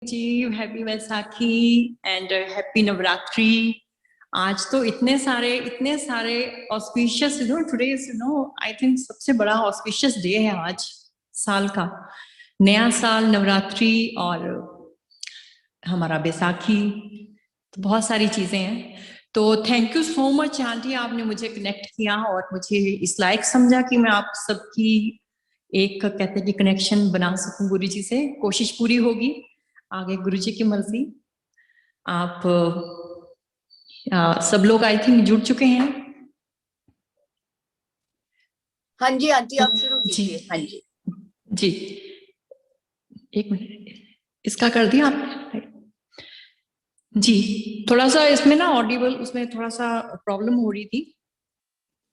Ji happy Vaisakhi and happy Navratri. आज तो इतने सारे auspicious today is I think सबसे बड़ा ऑस्पिशियस डे है आज साल का। नया साल, नवरात्रि और हमारा बैसाखी, तो बहुत सारी चीजें हैं। तो thank you so much aunty, आपने मुझे कनेक्ट किया और मुझे इस लायक समझा कि मैं आप सबकी एक कहते हैं कि कनेक्शन बना सकूं गुरु जी से। कोशिश पूरी होगी, आगे गुरु जी की मर्जी। आप सब लोग आई थिंक जुड़ चुके हैं। हाँ जी आंटी, आप शुरू कीजिए। हाँ जी जी, एक मिनट इसका कर दिया आपने? जी, थोड़ा सा इसमें ना ऑडिबल, उसमें थोड़ा सा प्रॉब्लम हो रही थी,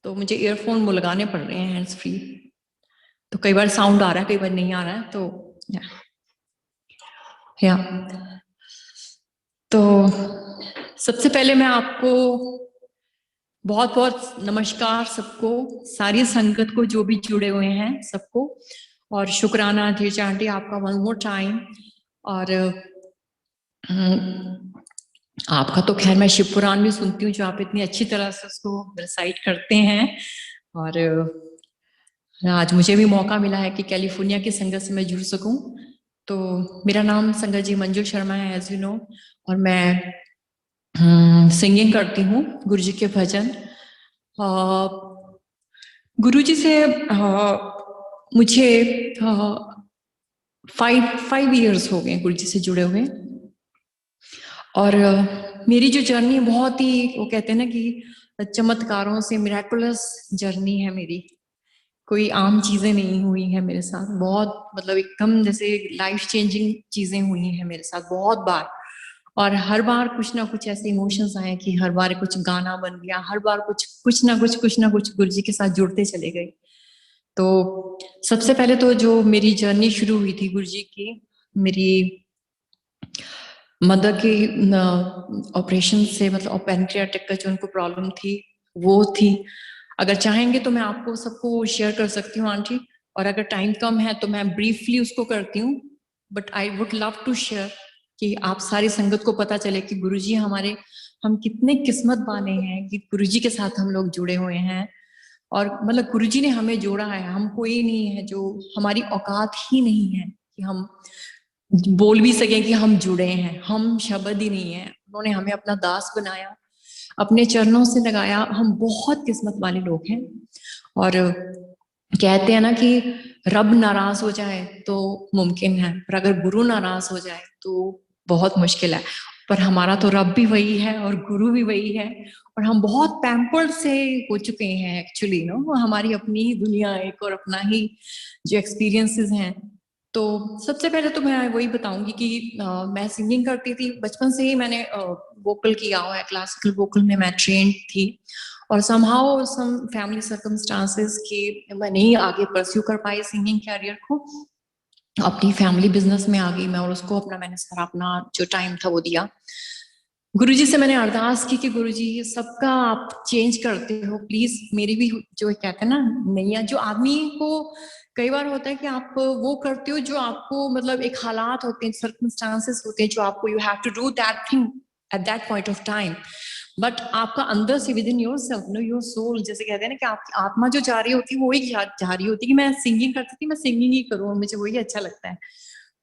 तो मुझे ईयरफोन वो लगाने पड़ रहे हैं हैंड्स फ्री। तो कई बार साउंड आ रहा है, कई बार नहीं आ रहा है। या तो सबसे पहले मैं आपको बहुत बहुत नमस्कार सबको, सारी संगत को जो भी जुड़े हुए हैं सबको, और शुक्राना धीरज आंटी आपका वन मोर टाइम। और आपका तो खैर मैं शिव पुराण भी सुनती हूँ, जो आप इतनी अच्छी तरह से उसको रिसाइट करते हैं। और आज मुझे भी मौका मिला है कि कैलिफोर्निया की संगत से मैं जुड़ सकूं। तो मेरा नाम संगत जी मंजू शर्मा है, एज यू नो, और मैं सिंगिंग करती हूँ गुरु जी के भजन। गुरु जी से मुझे 5 इयर्स हो गए गुरु जी से जुड़े हुए। और मेरी जो जर्नी बहुत ही, वो कहते हैं ना कि चमत्कारों से, मिराकुलस जर्नी है मेरी। कोई आम चीजें नहीं हुई है मेरे साथ, बहुत मतलब एकदम जैसे लाइफ चेंजिंग चीजें हुई हैं मेरे साथ बहुत बार। और हर बार कुछ ना कुछ ऐसे इमोशंस आए कि हर बार कुछ गाना बन गया, हर बार कुछ ना कुछ गुरु जी के साथ जुड़ते चले गए। तो सबसे पहले तो जो मेरी जर्नी शुरू हुई थी गुरु जी की, मेरी मदर की ऑपरेशन से, मतलब पैनक्रियाटिक का जो उनको प्रॉब्लम थी वो थी। अगर चाहेंगे तो मैं आपको सबको शेयर कर सकती हूँ आंटी, और अगर टाइम कम है तो मैं ब्रीफली उसको करती हूँ। But I would love to share कि आप सारी संगत को पता चले कि गुरुजी हमारे, हम कितने किस्मत वाले हैं कि गुरुजी के साथ हम लोग जुड़े हुए हैं। और मतलब गुरुजी ने हमें जोड़ा है, हम कोई नहीं है जो, हमारी औकात ही नहीं है कि हम बोल भी सकें कि हम जुड़े हैं। हम शब्द ही नहीं है, उन्होंने हमें अपना दास बनाया, अपने चरणों से लगाया। हम बहुत किस्मत वाले लोग हैं। और कहते हैं ना कि रब नाराज हो जाए तो मुमकिन है, पर अगर गुरु नाराज हो जाए तो बहुत मुश्किल है। पर हमारा तो रब भी वही है और गुरु भी वही है। और हम बहुत पैम्पर्ड से हो चुके हैं एक्चुअली, नो, हमारी अपनी ही दुनिया एक, और अपना ही जो एक्सपीरियंसेस हैं। तो सबसे पहले तो मैं वही बताऊंगी कि मैं सिंगिंग करती थी बचपन से ही। मैंने वोकल किया हुआ है, क्लासिकल वोकल में मैं ट्रेंड थी। और समहाउ सम फैमिली सर्कमस्टांसेस की मैं नहीं आगे परस्यू कर पाई सिंगिंग कैरियर को, अपनी फैमिली बिजनेस में आ गई मैं, और उसको अपना, मैंने सारा अपना जो टाइम था वो दिया। गुरुजी से मैंने अरदास की कि गुरुजी सबका आप चेंज करते हो, प्लीज मेरी भी, जो कहते हैं ना नैया, जो आदमी को कई बार होता है कि आप वो करते हो जो आपको, मतलब एक हालात होते हैं, सर्कमस्टांसेस होते हैं जो आपको, you have to do that thing at that point of time. But आपका अंदर से, within yourself, no, your soul, जैसे कहते हैं ना कि आपकी आत्मा जो जा रही होती है वो ही जा रही होती है कि मैं सिंगिंग करती थी, मैं सिंगिंग ही करूँ, मुझे वही अच्छा लगता है।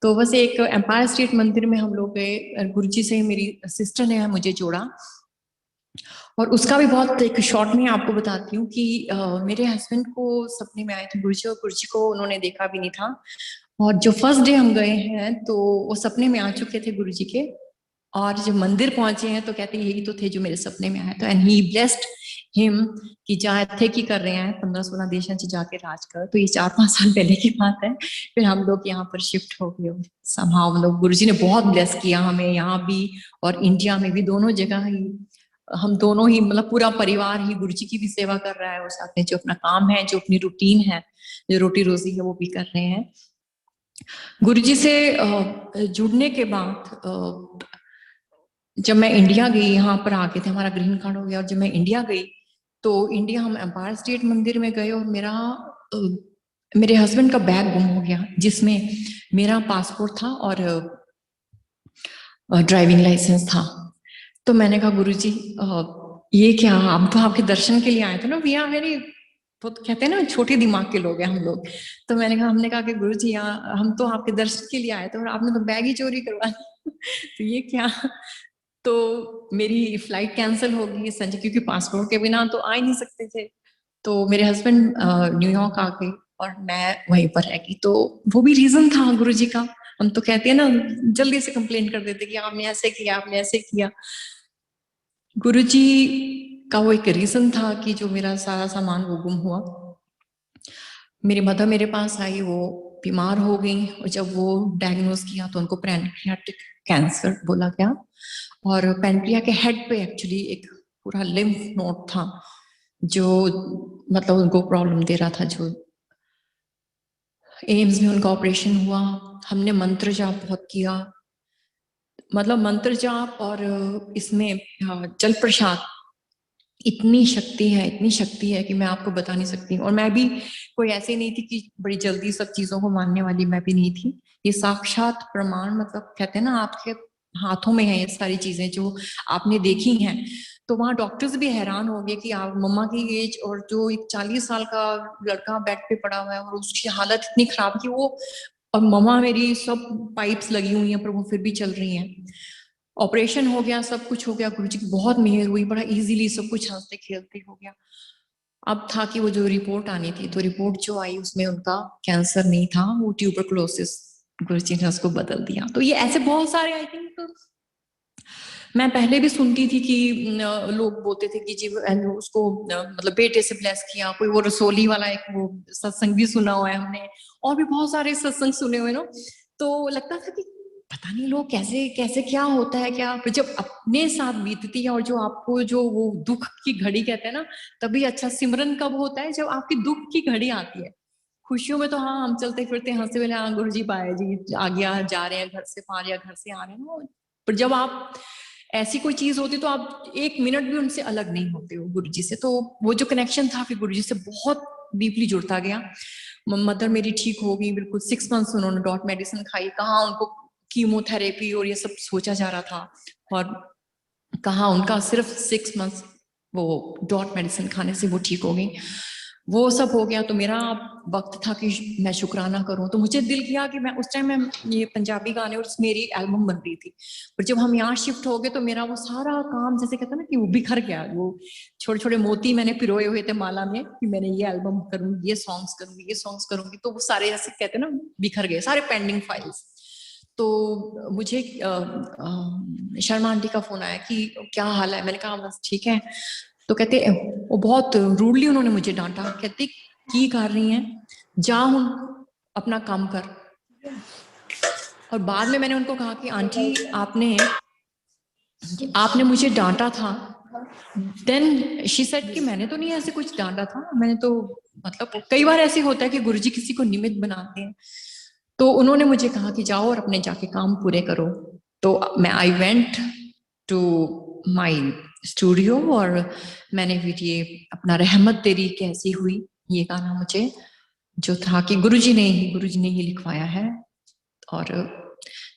तो बस एक एम्पायर स्टेट मंदिर में हम लोग गए, गुरुजी से मेरी सिस्टर ने मुझे जोड़ा। और उसका भी बहुत एक शॉर्ट में आपको बताती हूँ कि मेरे हस्बैंड को सपने में आए थे गुरुजी, और गुरुजी को उन्होंने देखा भी नहीं था। और जो फर्स्ट डे हम गए हैं तो वो सपने में आ चुके थे गुरुजी के, और जब मंदिर पहुंचे हैं तो कहते हैं यही तो थे जो मेरे सपने में आए। तो एंड ही ब्लेस्ड हिम कि जहाँ थे कि कर रहे हैं 15-16 देशांची जाके राज कर। तो ये 4-5 साल पहले की बात है। फिर हम लोग यहाँ पर शिफ्ट हो गए समहाउ। लोग गुरुजी ने बहुत ब्लेस किया हमें यहाँ भी और इंडिया में भी, दोनों जगह ही। हम दोनों ही, मतलब पूरा परिवार ही गुरुजी की भी सेवा कर रहा है, और साथ में जो अपना काम है, जो अपनी रूटीन है, जो रोटी रोजी है, वो भी कर रहे हैं। गुरुजी से जुड़ने के बाद जब मैं इंडिया गई, यहाँ पर आके थे, हमारा ग्रीन कार्ड हो गया, और जब मैं इंडिया गई तो इंडिया हम एम्पायर स्टेट मंदिर में गए, और मेरे हस्बैंड का बैग गुम हो गया जिसमें मेरा पासपोर्ट था और ड्राइविंग लाइसेंस था। तो मैंने कहा गुरुजी ये क्या, हम तो आपके दर्शन के लिए आए थे ना, वी आर वेरी, तो कहते हैं ना छोटे दिमाग के लोग हैं हम लोग। तो हमने कहा कि गुरुजी यहाँ हम तो आपके दर्शन के लिए आए थे और आपने तो बैग ही चोरी करवा दी। तो ये क्या। तो मेरी फ्लाइट कैंसिल हो गई संजय, क्योंकि पासपोर्ट के बिना तो आ ही नहीं सकते थे। तो मेरे हस्बैंड न्यूयॉर्क आ गए और मैं वहीं पर रह गई। तो वो भी रीजन था गुरुजी का। हम तो कहते हैं ना, जल्दी से कंप्लेन कर देते कि आपने ऐसे किया, आपने ऐसे किया। गुरुजी का वो एक रीजन था कि जो मेरा सारा सामान वो गुम हुआ। मेरी मदर मेरे पास आई, वो बीमार हो गई और जब वो डायग्नोज किया तो उनको पैनक्रियाटिक कैंसर बोला गया। और पैनक्रिया के हेड पे एक्चुअली एक पूरा लिम्फ नोड था जो मतलब उनको प्रॉब्लम दे रहा था। जो एम्स में उनका ऑपरेशन हुआ, हमने मंत्र जाप बहुत किया, मतलब मंत्र जाप और इसमें जल प्रसाद, इतनी शक्ति है, इतनी शक्ति है कि मैं आपको बता नहीं सकती। और मैं भी कोई ऐसी नहीं थी कि बड़ी जल्दी सब चीजों को मानने वाली, मैं भी नहीं थी। ये साक्षात प्रमाण, मतलब कहते हैं ना आपके हाथों में है ये सारी चीजें जो आपने देखी हैं। तो वहां डॉक्टर्स भी हैरान हो गए कि आप मम्मा की एज और जो एक 40 साल का लड़का बेड पे पड़ा हुआ है और उसकी हालत इतनी खराब कि वो, और मम्मा मेरी सब पाइप्स लगी हुई हैं पर वो फिर भी चल रही हैं। ऑपरेशन हो गया, सब कुछ हो गया, गुरुजी की बहुत मेहर हुई, बड़ा इजीली सब कुछ हंसते खेलते हो गया। अब था कि वो जो रिपोर्ट आनी थी, तो रिपोर्ट जो आई उसमें उनका कैंसर नहीं था, वो ट्यूबरकुलोसिस, गुरुजी ने उसको बदल दिया। तो ये ऐसे बहुत सारे आई थिंक मैं पहले भी सुनती थी कि लोग बोलते थे कि जी उसको मतलब बेटे से ब्लेस किया, कोई वो रसोली वाला एक वो सत्संग भी सुना हुआ है हमने, और भी बहुत सारे सत्संग सुने हुए ना। तो लगता था कि पता नहीं लोग कैसे कैसे क्या होता है क्या, पर जब अपने साथ बीतती है और जो आपको जो वो दुख की घड़ी कहते हैं ना, तभी अच्छा सिमरन कब होता है, जब आपकी दुख की घड़ी आती है। खुशियों में तो हाँ हम चलते फिरते हंसते हुए, हाँ गुरु जी पाए जी आ गया, जा रहे हैं घर से पार या घर से आ रहे हैं। पर जब आप ऐसी कोई चीज होती तो आप एक मिनट भी उनसे अलग नहीं होते हो गुरु जी से। तो वो जो कनेक्शन था फिर गुरु जी से बहुत डीपली जुड़ता गया। मदर मेरी ठीक हो गई बिल्कुल, 6 मंथ्स उन्होंने डॉट मेडिसिन खाई, कहाँ उनको कीमोथेरेपी और ये सब सोचा जा रहा था, और कहाँ उनका सिर्फ 6 मंथ्स वो डॉट मेडिसिन खाने से वो ठीक हो गई। वो सब हो गया तो मेरा वक्त था कि मैं शुक्राना करूं। तो मुझे दिल किया कि मैं उस टाइम में ये पंजाबी गाने और मेरी एल्बम बन रही थी, पर जब हम यहाँ शिफ्ट हो गए तो मेरा वो सारा काम जैसे कहते हैं ना कि वो बिखर गया। वो छोटे छोटे मोती मैंने पिरोए हुए थे माला में कि मैंने ये एल्बम करूंगी, ये सॉन्ग्स करूंगी, ये सॉन्ग्स करूंगी, तो वो सारे ऐसे कहते हैं ना बिखर गए, सारे पेंडिंग फाइल्स। तो मुझे शर्मा आंटी का फोन आया कि क्या हाल है, मैंने कहा बस ठीक है। तो कहते वो बहुत रूडली उन्होंने मुझे डांटा, कहते की कर रही हैं, जा हूं अपना काम कर। और बाद में मैंने उनको कहा कि आंटी आपने मुझे डांटा था। देन शी सेड कि मैंने तो नहीं ऐसे कुछ डांटा था, मैंने तो मतलब कई बार ऐसे होता है कि गुरुजी किसी को निमित्त बनाते हैं। तो उन्होंने मुझे कहा कि जाओ और अपने जाके काम पूरे करो। तो मैं I went to my studio और मैंने फिर ये अपना रहमत तेरी कैसी हुई ये गाना मुझे जो था कि गुरुजी ने ही लिखवाया है। और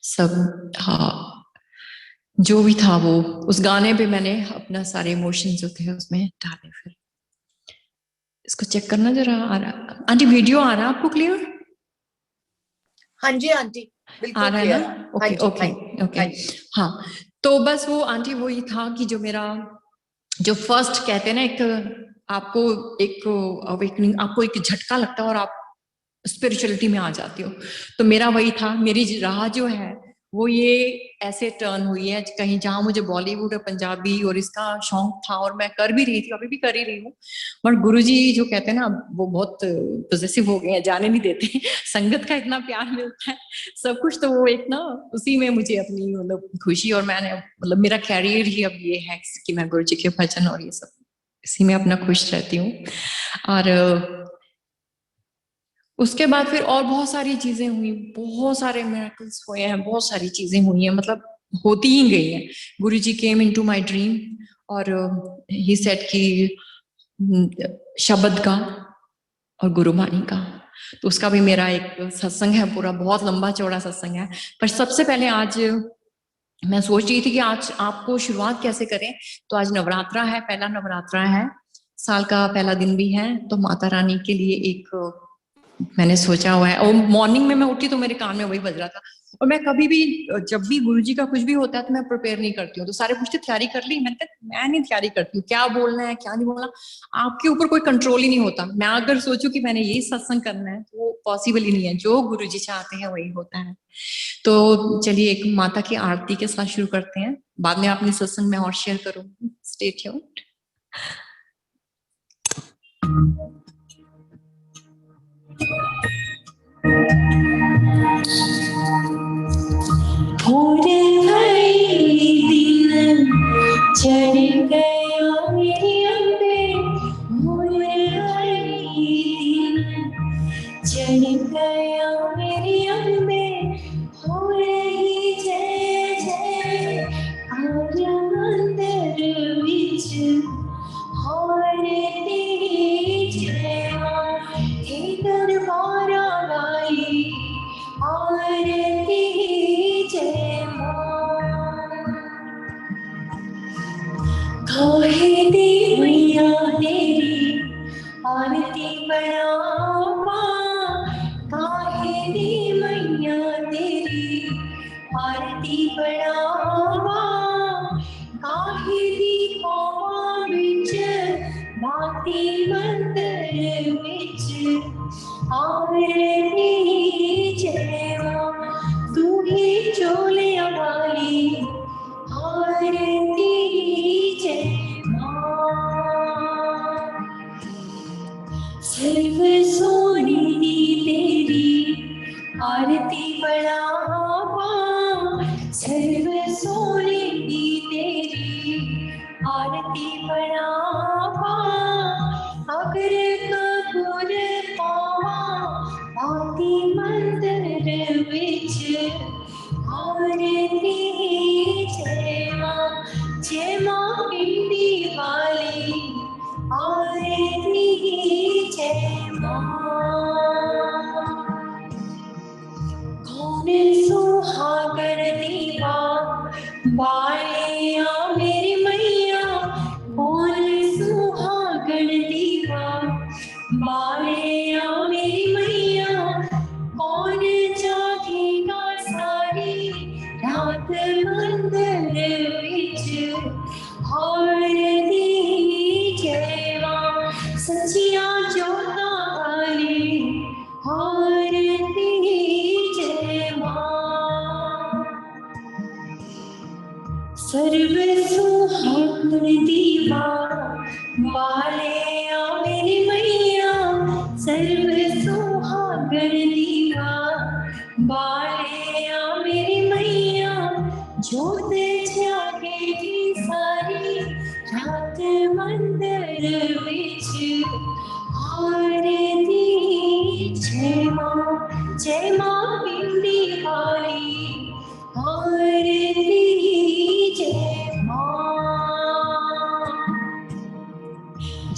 सब हाँ जो भी था वो उस गाने पे मैंने अपना सारे इमोशन जो थे उसमें डाले। फिर इसको चेक करना जरा, आ रहा आंटी, वीडियो आ रहा है आपको क्लियर? हाँ जी आंटी आ बिल्कुल रहा है क्लियर। ना? हाँ ओके जी, ओके हाँ ओके। हाँ तो बस वो आंटी वही था कि जो मेरा जो फर्स्ट कहते हैं ना एक आपको एक अवेकनिंग, आपको एक झटका लगता है और आप स्पिरिचुअलिटी में आ जाती हो। तो मेरा वही था, मेरी राह जो है वो ये ऐसे टर्न हुई है कहीं जहां मुझे बॉलीवुड और पंजाबी और इसका शौक था और मैं कर भी रही थी, अभी भी कर ही रही हूँ। बट गुरुजी जो कहते हैं ना वो बहुत पॉजेसिव हो गए हैं, जाने नहीं देते। संगत का इतना प्यार मिलता है सब कुछ, तो वो एक ना उसी में मुझे अपनी मतलब खुशी, और मैंने मतलब मेरा कैरियर ही अब ये है कि मैं गुरुजी के भजन और ये सब इसी में अपना खुश रहती हूँ। और उसके बाद फिर और बहुत सारी चीजें हुई, बहुत सारे मिरेकल्स हुए हैं, बहुत सारी चीजें हुई हैं, मतलब होती ही गई हैं। गुरुजी केम इनटू माय ड्रीम और ही सेड कि शब्द का और गुरुबाणी का, तो उसका भी मेरा एक सत्संग है पूरा, बहुत लंबा चौड़ा सत्संग है। पर सबसे पहले आज मैं सोच रही थी कि आज आपको शुरुआत कैसे करें। तो आज नवरात्रा है, पहला नवरात्रा है, साल का पहला दिन भी है, तो माता रानी के लिए एक मैंने सोचा हुआ है। और मॉर्निंग में मैं उठी तो मेरे कान में वही बज रहा था। और मैं कभी भी जब भी गुरुजी का कुछ भी होता है तो मैं प्रिपेयर नहीं करती हूँ। तो सारे पूछते तैयारी कर ली, मैंने कहा मैं नहीं तैयारी करती हूँ, क्या बोलना है क्या नहीं बोलना आपके ऊपर कोई कंट्रोल ही नहीं होता। मैं अगर सोचूं कि मैंने यही सत्संग करना है तो वो पॉसिबल ही नहीं है, जो गुरुजी चाहते हैं वही होता है। तो चलिए एक माता की आरती के साथ शुरू करते हैं, बाद में अपने सत्संग में और शेयर करूंगी। Stay tuned. पूरे कई दिन चढ़ गया मेरी अम्बे, पूरे कई दिन चढ़ गया मेरी अम्बे, हो रही जय जय आज मंदिर विच, हो रही जय मां हे दरबारा गाई, आरती जय मां। काहे दी मैया तेरी आरती बढ़ावा, काहे दी मैया तेरी आरती बढ़ावा, काहे दी पावां विच बाती मंदिर विच, आरती जय मां तू ही चोलिया वाली, आरती जय मां। सर्व सोनी दी तेरी आरती बढ़ावा, सर्व सोनी दी तेरी आरती बढ़ावा, अगर कपूर पावा आती मंदिर विच, आरती जय मां पिंडी वाली, आरती जय मां। कौन सुहागन दीवा बालिया मेरी मैया, कौन सुहागन दीवा बालिया मेरी मैया, कौन जागेगा सारी रात मंदिर विच, आरती जय मां सचिया जोता वाली, आरती जय मां। सर्व सुहागन दीवा बालिया मेरी मैया, सर्व सुहागन दीवा बालिया मेरी मैया, जोत जागेगी सारी रात मंदिर विच, आरती जय मां पिंडी वाली, आरती जय मां।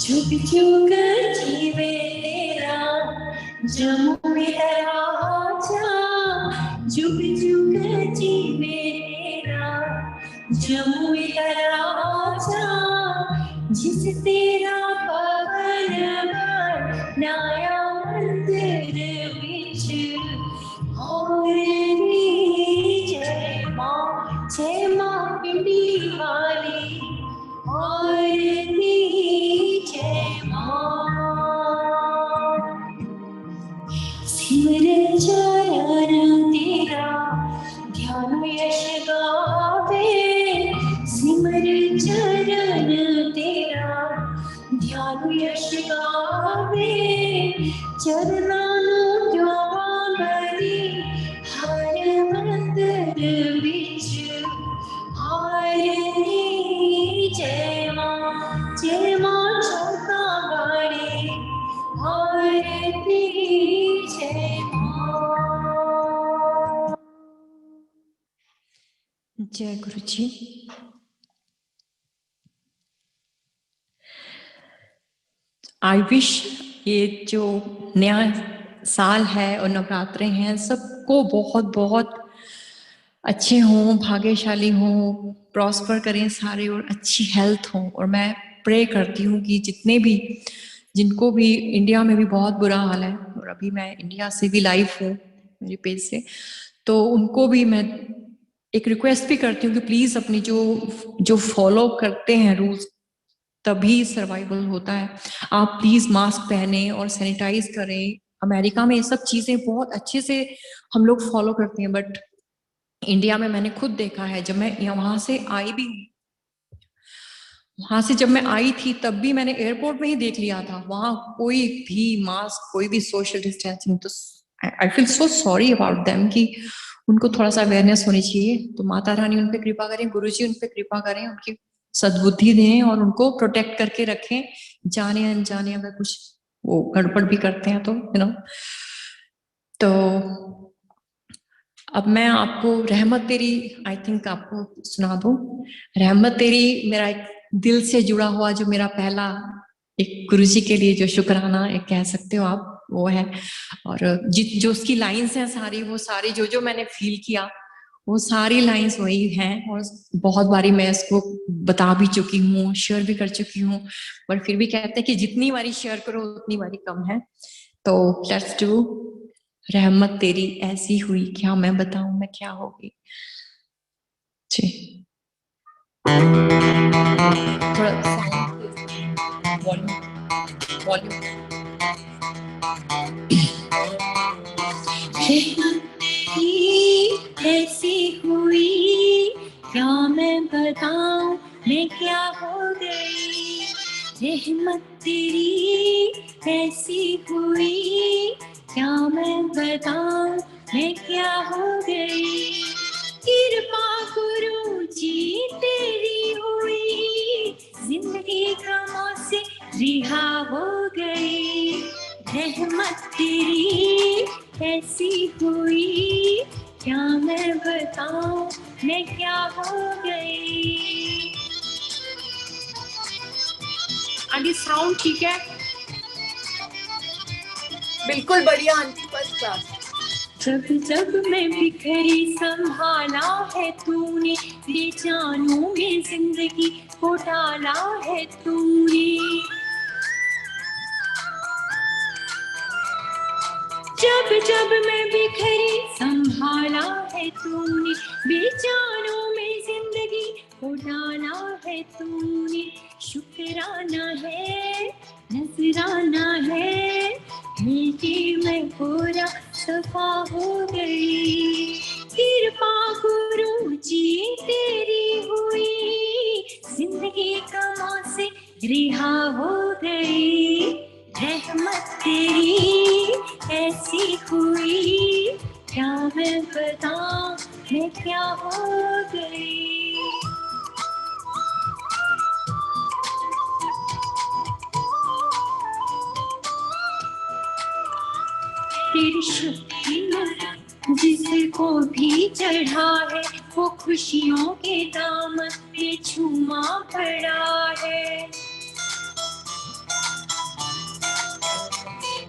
जुग जुग जीवे तेरा जमुई राजा, जुग जुग जीवे तेरा जमुई राजा, जिस तेरा पवन बनाया मंदिर विच, आरती जय मां पिंडी वाली, आरती जय मां। सिमर चरण तेरा ध्यान यश गावे, सिमर चरण तेरा ध्यान यश गावे, चरनां जोवा बरी हर मंदिर विच, आरती जय मां चौका गाड़ी, आरती जय मां। जय गुरु जी। आई विश ये जो नया साल है और नवरात्रे हैं सबको बहुत बहुत अच्छे हों, भाग्यशाली हों, प्रॉस्पर करें सारे और अच्छी हेल्थ हो। और मैं प्रे करती हूँ कि जितने भी जिनको भी इंडिया में भी बहुत बुरा हाल है, और अभी मैं इंडिया से भी लाइव हूँ मेरे पेज से, तो उनको भी मैं एक रिक्वेस्ट भी करती हूँ कि प्लीज अपनी जो फॉलो करते हैं रूल्स, तभी सर्वाइवल होता है। आप प्लीज मास्क पहने और सैनिटाइज करें। अमेरिका में ये सब चीजें बहुत अच्छे से हम लोग फॉलो करते हैं, बट इंडिया में मैंने खुद देखा है, जब मैं वहां से आई भी, वहां से जब मैं आई थी तब भी मैंने एयरपोर्ट में ही देख लिया था, वहां कोई भी मास्क, कोई भी सोशल डिस्टेंसिंग। तो I feel so sorry about them कि उनको थोड़ा सा अवेयरनेस होनी चाहिए। तो माता रानी उन पे कृपा करें, गुरुजी उन पे कृपा करें, उनकी सद्बुद्धि दें और उनको प्रोटेक्ट करके रखें। जाने अनजाने अगर कुछ वो गड़बड़ भी करते हैं तो तो अब मैं आपको रहमत तेरी, आई थिंक आपको सुना दूं। रहमत तेरी मेरा एक दिल से जुड़ा हुआ, जो मेरा पहला एक गुरुजी के लिए जो शुक्राना एक कह सकते हो आप, वो है। और जो उसकी लाइंस हैं सारी, वो सारी जो मैंने फील किया, वो सारी लाइंस वही हैं। और बहुत बारी मैं इसको बता भी चुकी हूँ, शेयर भी कर चुकी हूँ, पर फिर भी कहते हैं कि जितनी बारी शेयर करो उतनी बारी कम है। तो लेट्स डू। रहमत तेरी ऐसी हुई, क्या मैं बताऊं मैं क्या होगी। जी थोड़ा वॉल्यूम। ऐसी हुई, क्या मैं बताऊं मैं क्या हो गई। रहमत तेरी ऐसी हुई, क्या मैं बताऊं मैं क्या हो गई। कृपा गुरु जी तेरी हुई, जिंदगी गमों से रिहा हो गई। रहमत तेरी ऐसी हुई, क्या मैं बताऊं मैं क्या हो गई। आंटी साउंड ठीक है? बिल्कुल बढ़िया आंटी, फर्स्ट क्लास। जब जब मैं बिखरी संभाला है तूने, बेजानों में जिंदगी को डाला है तूने। जब जब मैं बिखरी संभाला है तूने, बेजानों में जिंदगी को डाला है तूने। शुक्राना है, नजराना है, मिलके मैं पूरा सफा हो गई। कृपा गुरु जी तेरी हुई, जिंदगी गमों से रिहा हो गई। रहमत तेरी ऐसी हुई, क्या मैं बताऊं मैं क्या हो गई। तेरी शक्ति में जिसको भी चढ़ा है, वो खुशियों के दामन पे झूमा पड़ा है।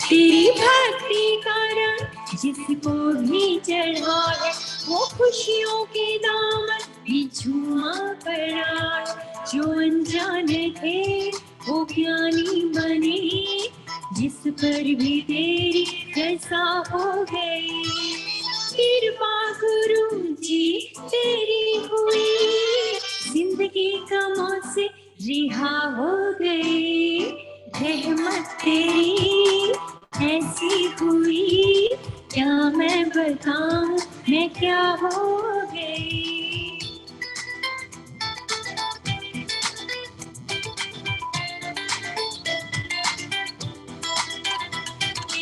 तेरी भक्ति का रंग जिसको भी चढ़ा है, वो खुशियों के दामन भी झूमा पड़ा है। जो अनजाने थे वो ज्ञानी बने, जिस पर भी तेरी रज़ा हो गई। कृपा गुरु जी तेरी हुई, जिंदगी गमों से रिहा हो गई। रहमत तेरी ऐसी हुई, क्या मैं बताऊं मैं क्या हो गई।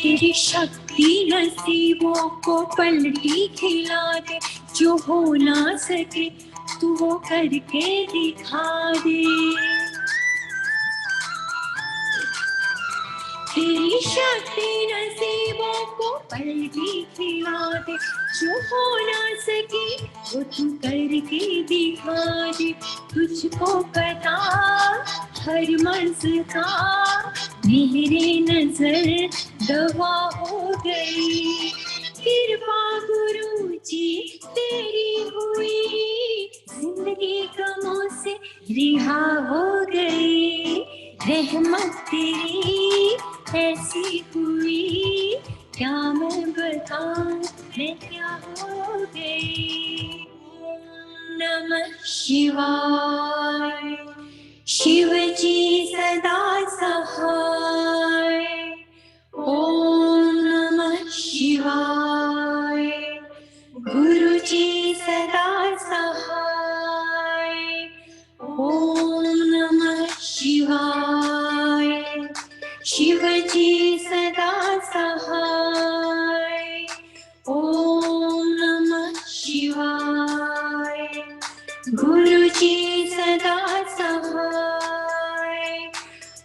तेरी शक्ति नसीबों को पलटी खिला दे, जो हो ना सके तू वो करके दिखा दे। तेरी शक्ति नसीबों को पलटी खिला दे, जो हो ना सके वो तू करके दिखा दे। तुझको पता हर मर्ज का, मेरे नजर दवा हो गई। कृपा गुरु जी तेरी हुई जिंदगी गमों से रिहा हो गई, रहमत तेरी ऐसी हुई, क्या मैं बताऊं मैं क्या हो गई। नमः शिवाय, शिव जी सदा सहाय। ओम नमः शिवाय, गुरु जी सदा सहाय। ओम नमः शिवाय, शिव जी सदा सहाय। ओम नमः शिवाय, गुरु जी सदा सहाय।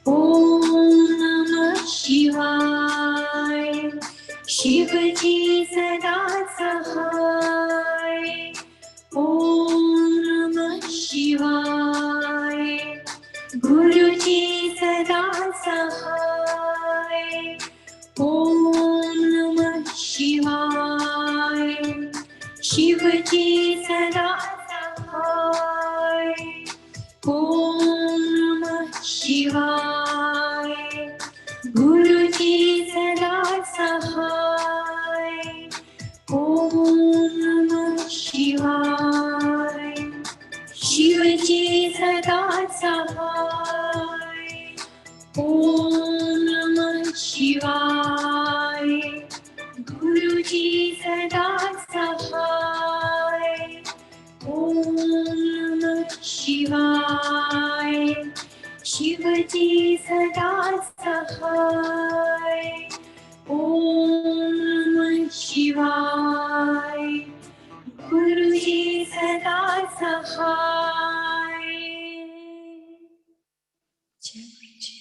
ओम नमः शिवाय, शिव जी सदा सहाय। ओम नमः शिवाय, गुरु जी सदा सहाय। ओम नमः शिवाय, शिव जी सदा सहाय। ओम नमः शिवाय, गुरु जी सदा सहाय। ओम नमः शिवाय, शिव जी सदा सहाय। ओम नमः शिवाय, गुरु जी सदा सहाय। ओम नमः शिवाय, शिव जी सदा सहाय। ओम नमः शिवाय, गुरु जी सदा सहाय। जय गुरु जी।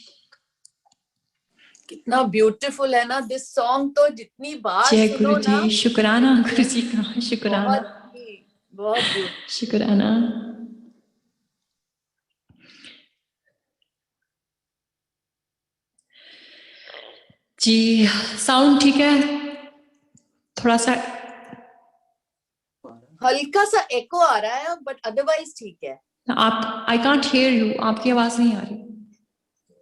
कितना ब्यूटीफुल है ना दिस सॉन्ग, तो जितनी बार जय सुनो गुरु ना, जी, शुक्राना गुरु जी का, शुक्राना, बहुत ब्यूटीफुल। शुक्राना। जी, साउंड ठीक है? थोड़ा सा हल्का सा एको आ रहा है बट अदरवाइज ठीक है। आप, आई कांट हियर यू, आपकी आवाज नहीं आ रही।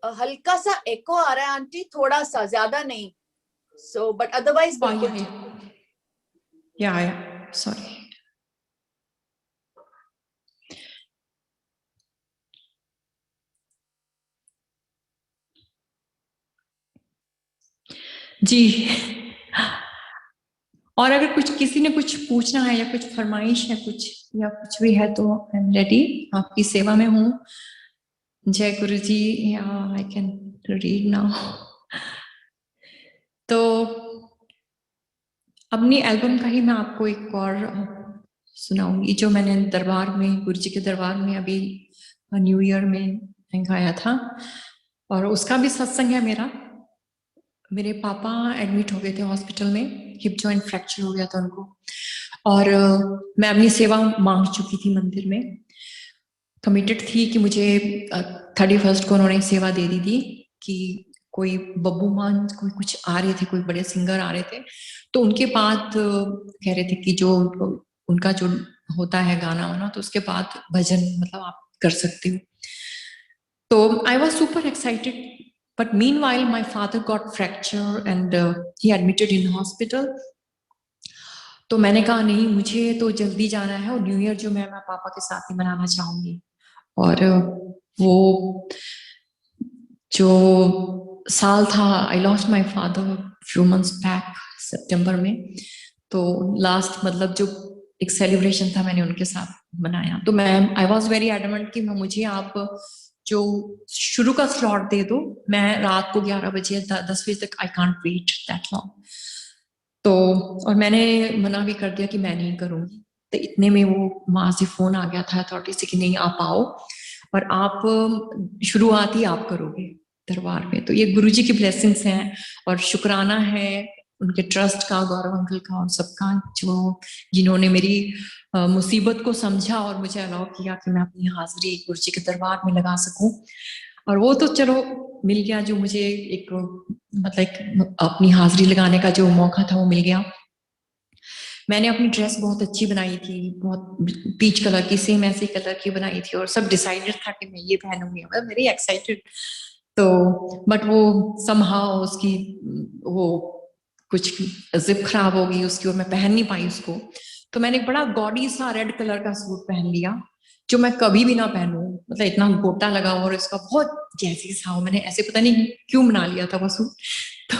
हल्का सा एको आ रहा है आंटी, थोड़ा सा, ज्यादा नहीं। सो बट अदरवाइज बिल्कुल ठीक। या सॉरी। जी, और अगर कुछ किसी ने कुछ पूछना है या कुछ फरमाइश है कुछ या कुछ भी है तो आई एम रेडी, आपकी सेवा में हूँ। जय गुरु जी। या आई कैन रीड नाउ। तो अपनी एल्बम का ही मैं आपको एक और सुनाऊंगी जो मैंने दरबार में, गुरु जी के दरबार में अभी न्यू ईयर में गाया था, और उसका भी सत्संग है मेरा। मेरे पापा एडमिट हो गए थे हॉस्पिटल में, हिप जॉइंट फ्रैक्चर हो गया था उनको, और मैं अपनी सेवा मांग चुकी थी मंदिर में, कमिटेड थी कि मुझे 31 को उन्होंने सेवा दे दी थी कि कोई बब्बू मान कोई कुछ आ रहे थे, कोई बड़े सिंगर आ रहे थे, तो उनके बाद कह रहे थे कि जो उनका जो होता है गाना वाना, तो उसके बाद भजन मतलब आप कर सकते हो। तो I was super excited, but mean while my father got fracture and he admitted in hospital. तो मैंने कहा नहीं, मुझे तो जल्दी जाना है, और न्यू ईयर जो मैं पापा के साथ ही मनाना चाहूंगी। और वो जो साल था, I lost my father few months back सितंबर में, तो लास्ट मतलब जो एक सेलिब्रेशन था मैंने उनके साथ मनाया। तो मैं आई वॉज वेरी एडमेंट कि मुझे आप जो शुरू का स्लॉट दे दो, मैं रात को 11 बजे 10 बजे तक I can't wait that long. तो और मैंने मना भी कर दिया कि मैं नहीं करूंगी। तो इतने में वो वहां से फोन आ गया था अथॉरिटी से कि नहीं आप आओ, और आप शुरुआत ही आप करोगे दरबार में। तो ये गुरुजी की ब्लेसिंग्स हैं, और शुक्राना है उनके ट्रस्ट का, गौरव अंकल का और सबका, जो जिन्होंने मेरी मुसीबत को समझा और मुझे अलाउ किया कि मैं अपनी हाजिरी गुरुजी के दरबार में लगा सकूं। और वो तो चलो मिल गया, जो मुझे एक मतलब अपनी हाजिरी लगाने का जो मौका था वो मिल गया। मैंने अपनी ड्रेस बहुत अच्छी बनाई थी, बहुत पीच कलर की, सेम ऐसी कलर की बनाई थी, और सब डिसाइडेड था कि मैं ये पहनूंगी, मैं वेरी एक्साइटेड। तो बट वो समहाउ उसकी वो कुछ जिप खराब हो गई उसकी, और मैं पहन नहीं पाई उसको। तो मैंने एक बड़ा गॉडी सा रेड कलर का सूट पहन लिया, जो मैं कभी भी ना पहनूं, मतलब इतना गोटा लगा हुआ और इसका बहुत जैसी सा हो, मैंने ऐसे पता नहीं क्यों बना लिया था वो सूट। तो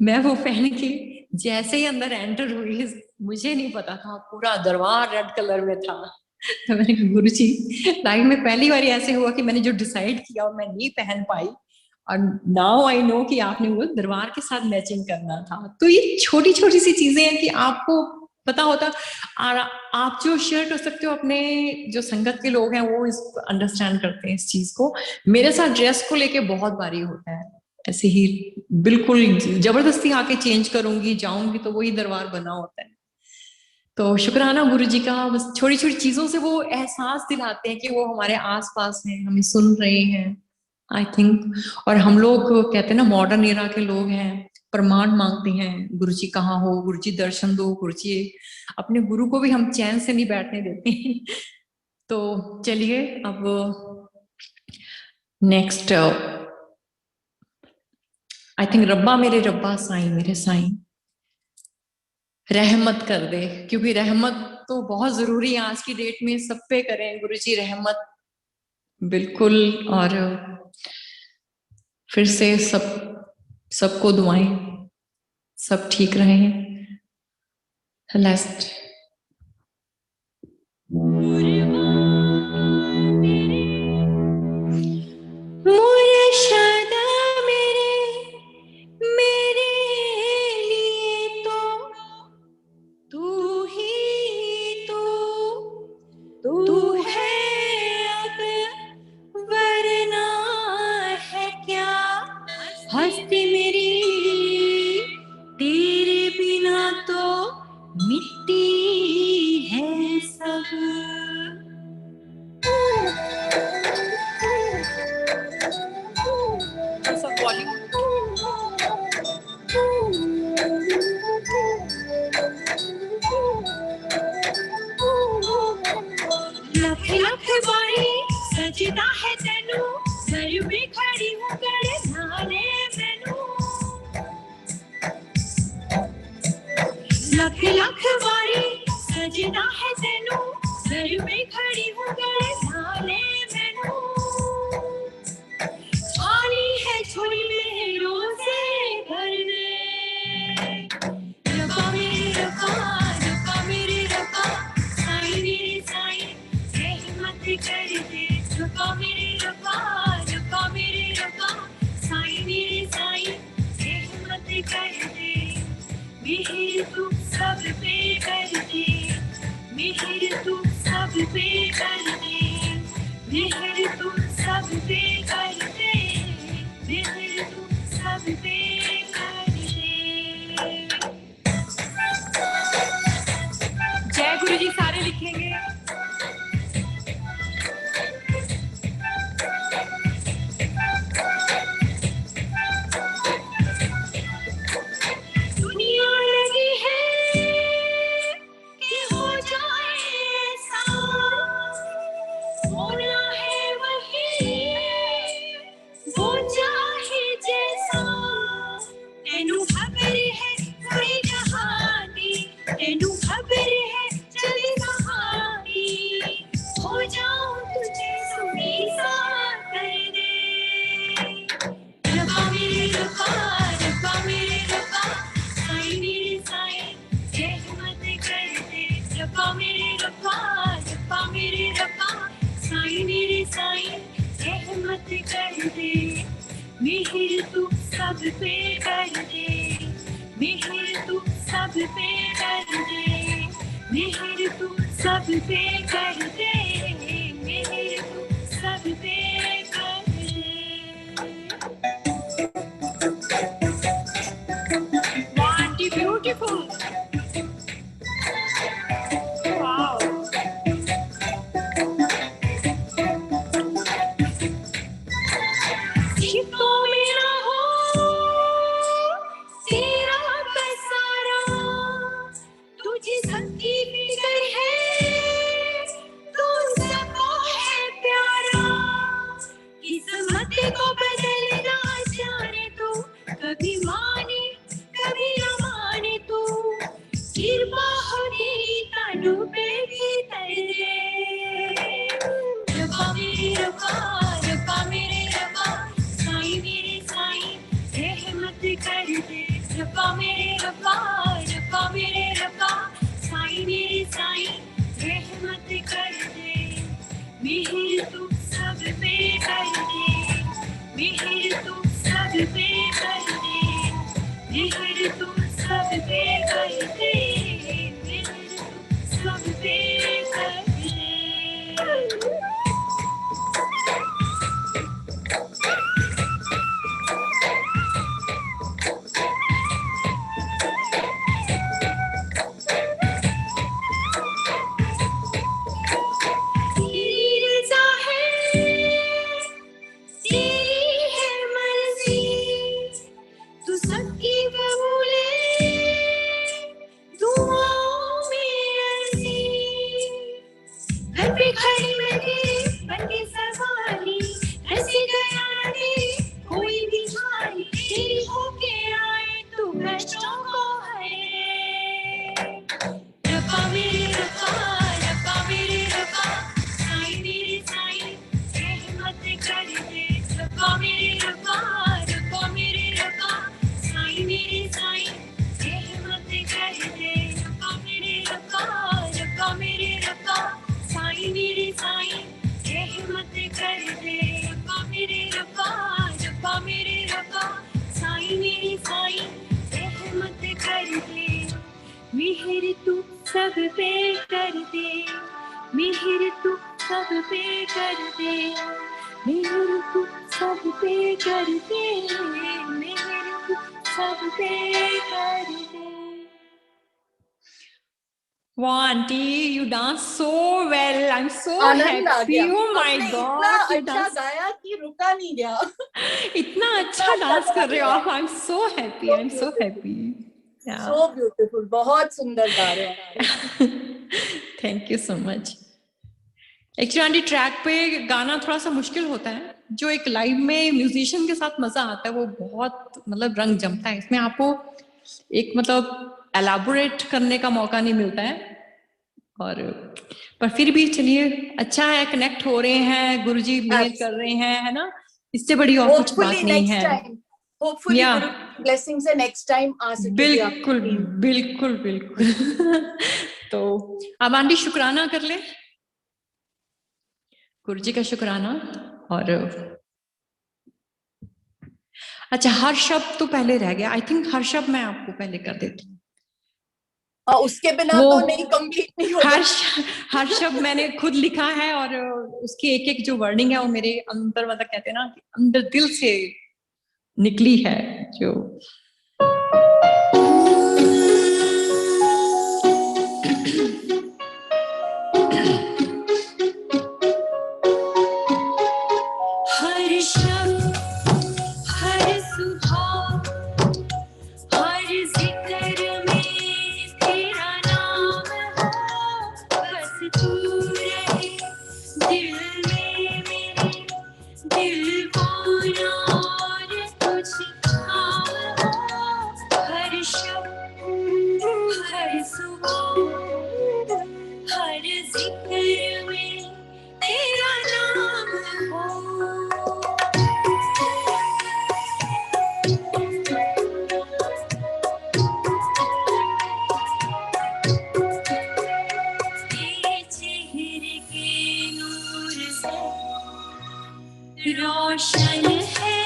मैं वो पहन के जैसे ही अंदर एंटर हुई, मुझे नहीं पता था पूरा दरबार रेड कलर में था। तो मैंने कहा गुरु जी, लाइफ में पहली बार ऐसे हुआ कि मैंने जो डिसाइड किया और मैं नहीं पहन पाई, और नाउ आई नो कि आपने वो दरबार के साथ मैचिंग करना था। तो ये छोटी छोटी सी चीजें हैं कि आपको पता होता, और आप जो शेयर कर सकते हो अपने जो संगत के लोग हैं वो इस अंडरस्टैंड करते हैं इस चीज को। मेरे साथ ड्रेस को लेके बहुत बारी होता है ऐसे ही, बिल्कुल जबरदस्ती आके चेंज करूंगी जाऊंगी तो वही दरबार बना होता है। तो शुक्राना गुरु जी का, बस छोटी छोटी चीजों से वो एहसास दिलाते हैं कि वो हमारे आसपास हैं, हमें सुन रहे हैं, आई थिंक। और हम लोग कहते हैं ना, मॉडर्न एरा के लोग हैं, प्रमाण मांगते हैं, गुरु जी कहाँ हो, गुरु जी दर्शन दो, गुरु जी। अपने गुरु को भी हम चैन से नहीं बैठने देते हैं। तो चलिए अब नेक्स्ट, आई थिंक रब्बा मेरे रब्बा, साईं मेरे साईं, रहमत कर दे, क्योंकि रहमत तो बहुत जरूरी है आज की डेट में, सब पे करें गुरु जी रहमत, बिल्कुल। और फिर से सबको दुआएं, सब ठीक रहे। लास्ट मुर्शद मेरे लिए तो तू ही तू है, अब वरना है क्या हस्ती मेरी, तेरे बिना तो मिट्टी है सब। लख लख बारी सजदा है तेनू, सर में खड़ी हूँ गले नाले मैनू। लख लख बारी सजदा है तेनू, सर में खड़ी हूँ गले नाले मैनू। पानी है झोली में रोजे भर दे, रब्बा मेरे रब्बा, रब्बा मेरे रब्बा, साईं मेरे साईं, रहमत कर दे। रब्बा मेरे रब्बा, रब्बा मेरे रब्बा, साईं मेरे साईं, रहमत कर दे। मेहर तू सब पे कर दे, मेहर तू सब पे कर दे, मेहर तू सब पे कर दे, मेहर तू सब पे कर दे। जय गुरु जी सारे लिखेंगे। दुनिया लगी है कि हो जाए ऐसा, होना है वही वो चाहे जैसा। तेनू खबर है कोई जहानी, तेनू खबर है चली कहानी, हो जाऊं तुझे सुनी सा कर दे। रब्बा मेरे रब्बा, रब्बा मेरे रब्बा, साईं मेरे साईं, रहमत कर दे। रब्बा मेरे रब्बा, रब्बा मेरे रब्बा, साईं मेरे साईं, रहमत कर दे। मेहर तू सब पे कर दे, मेहर तू सब पे कर दे, मेहर तू सब पे कर दे, मेहर तू सब पे कर दे। Auntie, beautiful. Wow. तो मेरा हो तेरा बसारा, मेहर तू सब पे कर दे, मेहर तू सब पे कर दे, मेहर तू सब पे कर दे, मेहर तू सब पे कर दे। तेरी रज़ा है, तेरी है मर्ज़ी, तू सबकी कबूले, दुआओं में अर्ज़ी। घर पे खड़ी मैं तेरे बनके सवारी, ऐसी गया रे कोई भी जानी, तेरी होके आए तू कष्टों को हरे। रब्बा मेरे रब्बा, रब्बा मेरे रब्बा, साईं मेरे साईं, रहमत कर दे। रब्बा मेरे रब्बा, रब्बा मेरे रब्बा, साईं मेरे साईं, रहमत कर दे। रब्बा मेरे रब्बा, रब्बा मेरे रब्बा, साईं मेरे साईं, रहमत कर दे। रब्बा मेरे रब्बा, रब्बा मेरे रब्बा, साईं मेरे साईं, रहमत कर दे। मेहर तू सब पे कर दे, मेहर तू सब पे कर दे, मेहर तू सब पे कर दे, मेहर तू सब पे कर दे। Wow, auntie, you dance so well. I'm so Anand uh happy. गया। Oh my आपने God, you इतना अच्छा dance. गाया कि रुका नहीं गया। इतना अच्छा डांस कर रहे हो आप. I'm so happy. I'm so happy. Yeah. So beautiful, बहुत सुंदर गा रहे हो। Thank you so much. Actually aunty track पे गाना थोड़ा सा मुश्किल होता है, जो एक लाइव में म्यूजिशियन के साथ मजा आता है वो बहुत मतलब रंग जमता है। इसमें आपको एक मतलब एलाबोरेट करने का मौका नहीं मिलता है, और पर फिर भी चलिए अच्छा है, कनेक्ट हो रहे हैं, गुरुजी मेहर कर रहे हैं, है ना, इससे बड़ी और कुछ बात नहीं है। Hopefully Yeah. गुरु ब्लेसिंग से नेक्स्ट टाइम आ सकेगी आप। बिल्कुल बिल्कुल बिल्कुल। तो अब आंटी शुक्राना कर ले, गुरुजी का शुक्राना। और अच्छा, हर शब्द तो पहले रह गया, आई थिंक हर शब्द मैं आपको पहले कर देती हूँ। उसके बिना वो तो नहीं कंप्लीट नहीं होगा। हर शब्द मैंने खुद लिखा है, और उसकी एक एक जो वर्डिंग है वो मेरे अंदर मतलब कहते हैं ना अंदर दिल से निकली है जो। हर शब्द, हर सुबह, हर जिक्र में तेरा नाम हो, बस तू रहे दिल में मेरे, दिल को ना और कुछ काम हो। हर शब्द, हर सुबह, हर जिक्र में तेरा नाम हो। तेरे चेहरे के नूर से रोशन है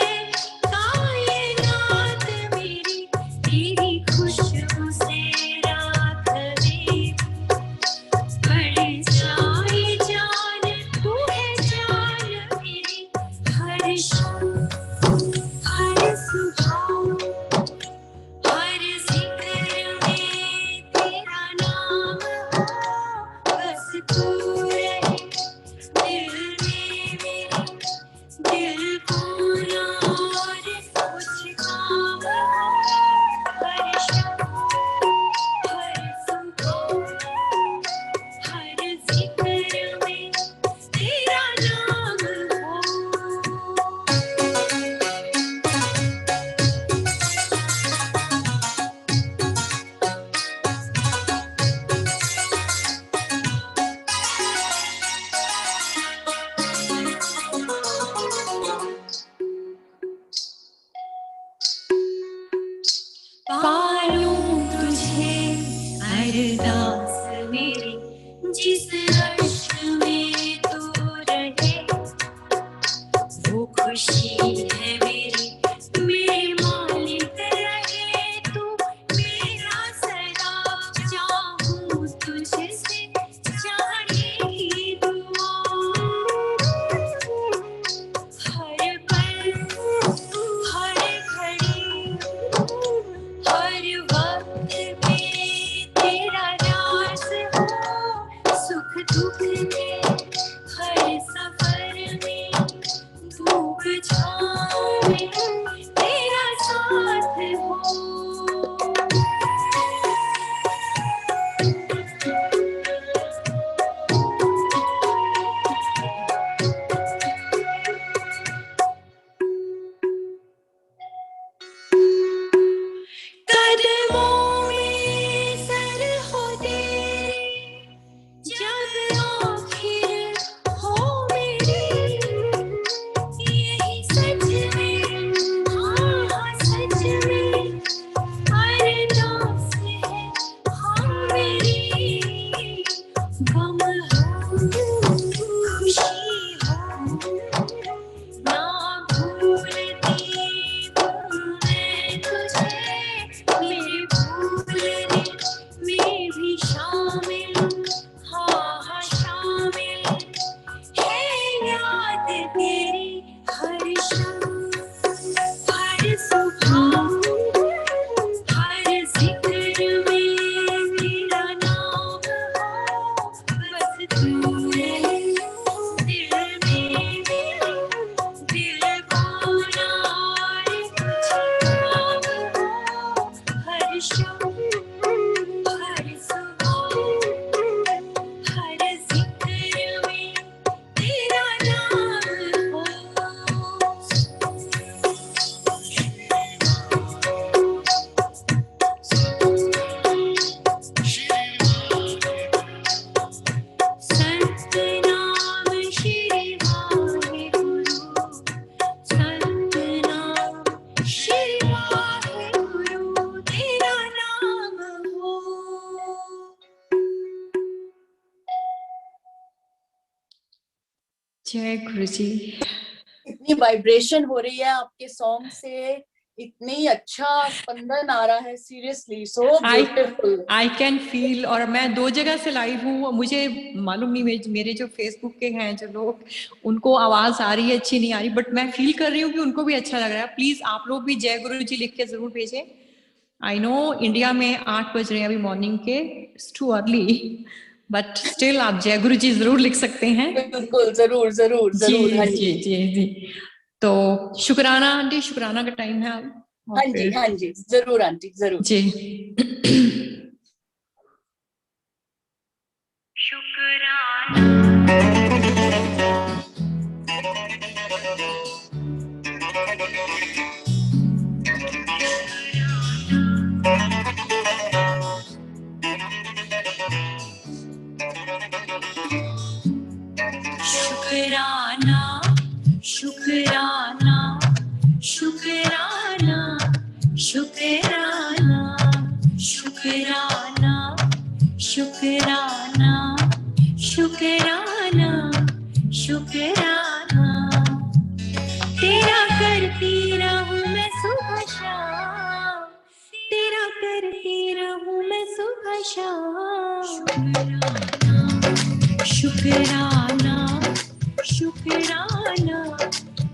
कायनात मेरी, तेरी खुशबू से रात मेरी बढ़ जाए जान, तू है जान मेरी। हर शाम, हर सुबह, हर जिक्र में तेरा नाम हो, बस तू रहे दिल में मेरे, दिल को जय गुरु जी। इतनी वाइब्रेशन हो रही है आपके सॉन्ग से, इतनी अच्छा स्पंदन आ रहा है, seriously so beautiful. I can feel, और मैं 2 जगह से लाइव हूँ, मुझे मालूम नहीं मेरे जो फेसबुक के हैं जो लोग, उनको आवाज आ रही है अच्छी नहीं आ रही, बट मैं फील कर रही हूँ कि उनको भी अच्छा लग रहा है। प्लीज आप लोग भी जय गुरु जी लिख के जरूर भेजें। आई नो इंडिया में 8 बज रहे हैं अभी मॉर्निंग के, it's too early, but still आप जय गुरु जी जरूर लिख सकते हैं। बिल्कुल, जरूर जरूर जी जरूर। हाँ जी जी जी। तो शुक्राना आंटी, शुक्राना का टाइम है अब। और हाँ जी, फिर हाँ जी, जरूर आंटी, जरूर। जी। शुक्राना शुक्राना शुक्राना शुक्राना शुक्राना शुक्राना शुक्राना शुक्राना, तेरा करती रहूं मैं सुबह शाम, तेरा करती रहूं मैं सुबह शाम। शुक्राना शुक्राना शुक्राना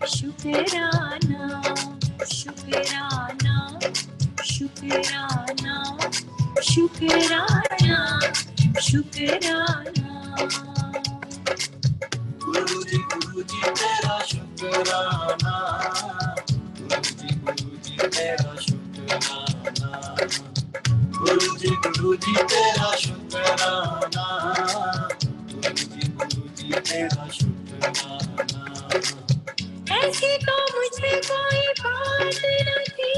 शुक्राना शुक्राना शुक्राना शुक्राना। गुरु जी तेरा शुक्राना, गुरु जी तेरा शुक्राना, गुरु जी तेरा शुक्राना, गुरु जी तेरा शुक्राना। ऐसी तो मुझे कोई बात न थी,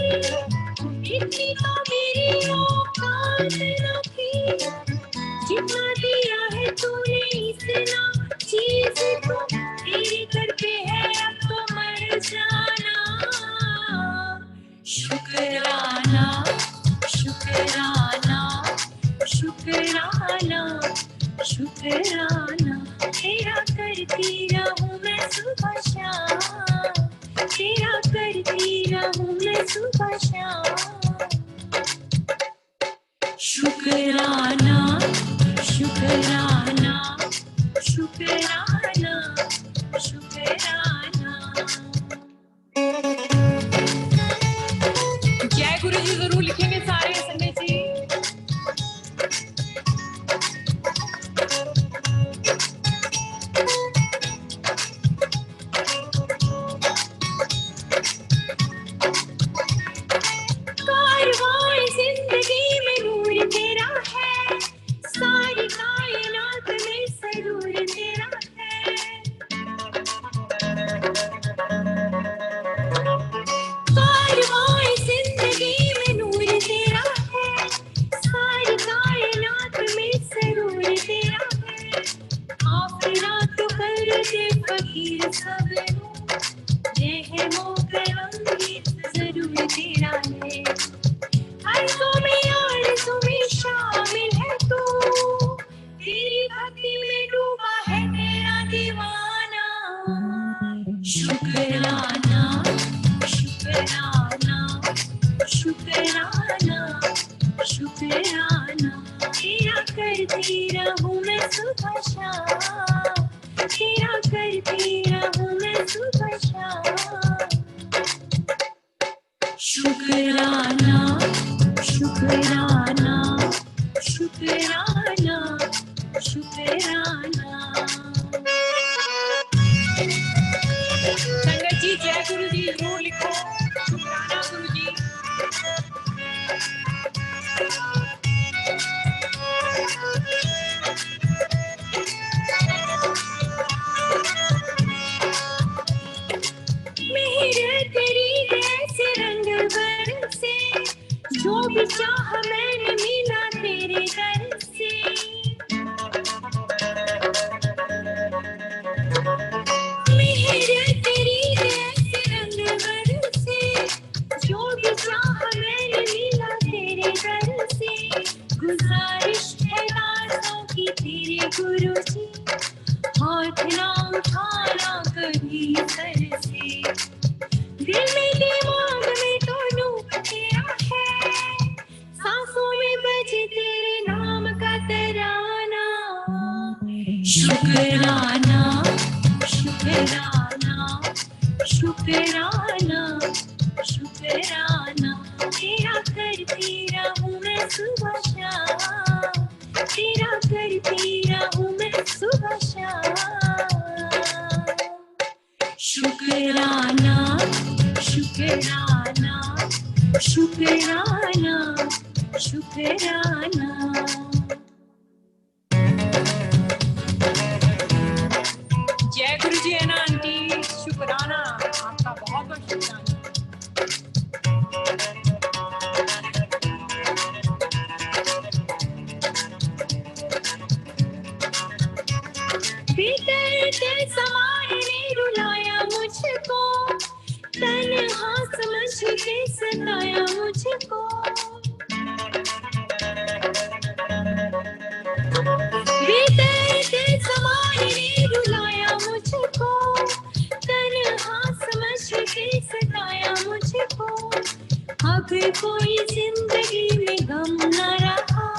इतनी तो मेरी औकात न थी, जितना दिया है तूने इतना चीज तो तेरे घर पे है, अब तो मर जाना। शुक्राना शुक्राना शुक्राना शुक्राना, तेरा करती रहूं मैं सुबह शाम, तेरा करती रहूं मैं सुबह शाम। शुक्राना शुक्राना शुक्राना शुक्राना। जय गुरु जी जरूर लिखेंगे सारे संजय जी। कारवां जिंदगी में नूर तेरा है, सारी कायनात में सरूर तेरा है। कारवां जिंदगी में नूर तेरा है, सारी कायनात में सरूर तेरा है। आफिरा तो कर दे फकीर सब रहमो करम जरूर तेरा है। आरज़ू में शामिल है तू, तेरी भक्ति में डूबा है तेरा दीवाना। शुक्राना शुक्राना शुक्राना शुक्राना, तेरा करती रहूं मैं सुबह शाम, तेरा करती रहूं मैं सुबह शाम। शुक्राना शुक्राना शुक्राना शुक्राना। संगत जी जय गुरु जी जरूर लिखो। शुक्राना गुरु जी। मेहर तेरी जैसे रंग बरसे, जो भी चाह मैंने मिला तेरे दर से। मेहर तेरी जैसे रंग बरसे, जो भी चाह मैंने मिला तेरे दर से। गुजारिश है दासों की तेरे गुरु जी, हाथ ना उठाना शुक्राना शुक्राना शुक्राना शुक्राना तेरा करती रहूं मैं सुबह शाम तेरा करती रहूं मैं सुबह शाम शुक्राना शुक्राना शुक्राना शुक्राना जय गुरु जी है ना आंटी, शुक्राना आपका, बहुत बहुत शुक्राना। बिगड़ते समाए ने रुलाया मुझको तन्हा समझ के सताया मुझको बिगड़ते समाए ने रुलाया मुझको तन्हा समझ के सताया मुझको अब कोई जिंदगी में गम न रहा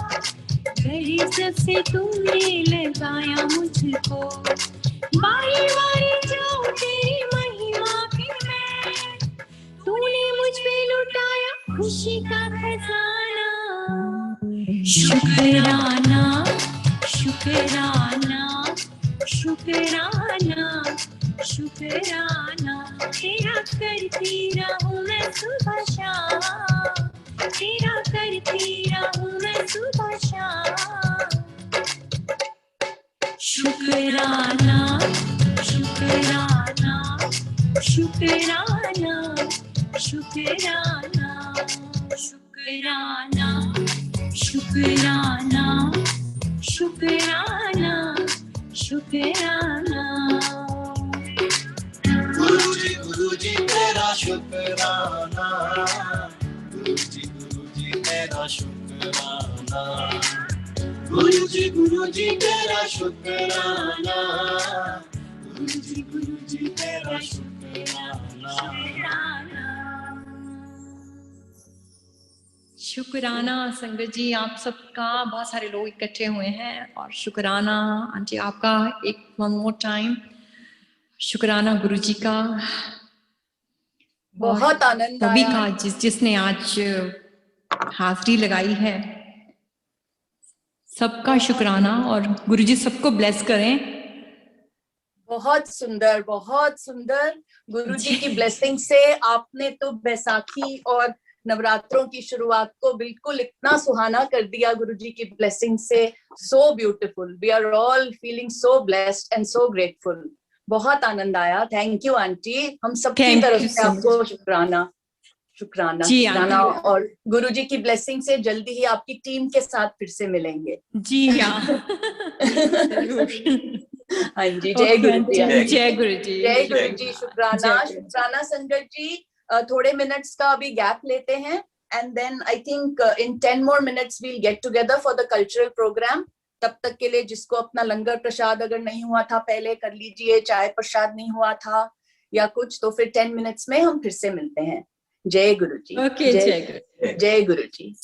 गली सबसे तुमने लगाया मुझको बारी बारी जाऊं तेरी महिमा की मैं तूने मुझ पे लुटाया खुशी का खजाना शुक्राना शुक्राना शुक्राना शुक्राना तेरा करती रहूं मैं सुबह शाम तेरा करती रहूं मैं सुबह शाम शुक्राना शुक्राना शुक्राना शुक्राना शुक्राना शुक्राना शुक्राना शुक्राना गुरुजी तेरा शुक्राना, गुरुजी तेरा शुक्राना, गुरुजी तेरा शुक्राना, गुरुजी तेरा शुक्राना। शुक्राना संगत जी, आप सबका, बहुत सारे लोग इकट्ठे हुए हैं, और शुक्राना आंटी आपका एक वन मोर टाइम, शुक्राना गुरुजी का, बहुत आनंद सभी आया। का जिसने आज हाजिरी लगाई है, सबका शुक्राना, और गुरुजी सबको ब्लेस करें। बहुत सुंदर, बहुत सुंदर। गुरुजी की ब्लेसिंग से आपने तो बैसाखी और नवरात्रों की शुरुआत को बिल्कुल इतना सुहाना कर दिया गुरुजी की ब्लेसिंग से। So beautiful, we are all feeling so blessed and so grateful. बहुत आनंद आया। थैंक यू आंटी, हम सबकी तरफ से आपको शुक्राना शुक्राना शुक्राना। और गुरुजी की ब्लेसिंग से जल्दी ही आपकी टीम के साथ फिर से मिलेंगे। जी हाँ हाँ जी, जय गुरु जी, जय गुरु जी, जय गुरु जी। शुक्राना शुक्राना संगत जी। थोड़े मिनट्स का अभी गैप लेते हैं, and then I think in 10 more minutes we'll get together for the cultural program. तब तक के लिए जिसको अपना लंगर प्रसाद अगर नहीं हुआ था पहले कर लीजिए, चाय प्रसाद नहीं हुआ था या कुछ, तो फिर 10 minutes में हम फिर से मिलते हैं। जय गुरु जी। ओके, जय गुरु। जय गुरु जी।